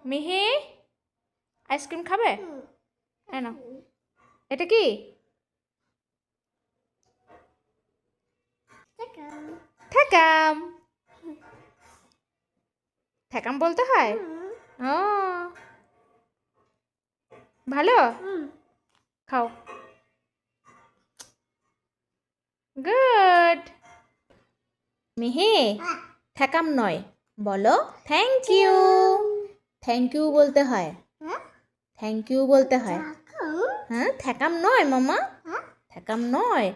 মিহি আইসক্রিম খাবে? না, এটা কি? ঠেকাম। ঠেকাম বলতে হয়? ও ভালো, খাও। গুড। মিহি ঠেকাম নয়, বলো থ্যাংক ইউ। থ্যাংক ইউ বলতে হয়, থ্যাংক ইউ বলতে হয়। হ্যাঁ, ঠেকাম নয় মামা, ঠেকাম নয়,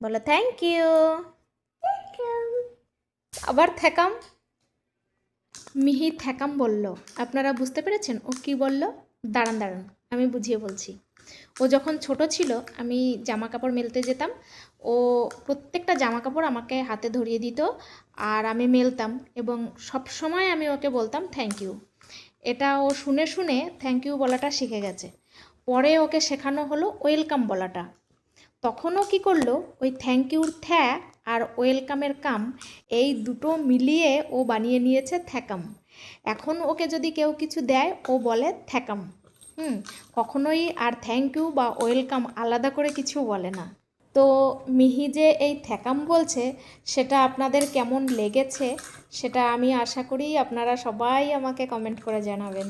বলো থ্যাংক ইউ। আবার ঠেকাম। মিহি ঠেকাম বলল, আপনারা বুঝতে পেরেছেন ও কি বলল? দাঁড়ান দাঁড়ান, আমি বুঝিয়ে বলছি। ও যখন ছোট ছিল, আমি জামা কাপড় মেলতে যেতাম, ও প্রত্যেকটা জামা কাপড় আমাকে হাতে ধরিয়ে দিত আর আমি মেলতাম, এবং সব সময় আমি ওকে বলতাম থ্যাংক ইউ। এটা ও শুনে শুনে থ্যাংক ইউ বলাটা শিখে গেছে। পরে ওকে শেখানো হলো ওয়েলকাম বলাটা। তখনও কি করলো, ওই থ্যাংক ইউর থ্যা আর ওয়েলকামের কাম, এই দুটো মিলিয়ে ও বানিয়ে নিয়েছে থ্যাকাম। এখন ওকে যদি কেউ কিছু দেয়, ও বলে থ্যাকাম। কখনোই আর থ্যাংক ইউ বা ওয়েলকাম আলাদা করে কিছু বলে না। তো মিহি যে এই থ্যাকাম বলছে, সেটা আপনাদের কেমন লেগেছে সেটা আমি আশা করি আপনারা সবাই আমাকে কমেন্ট করে জানাবেন।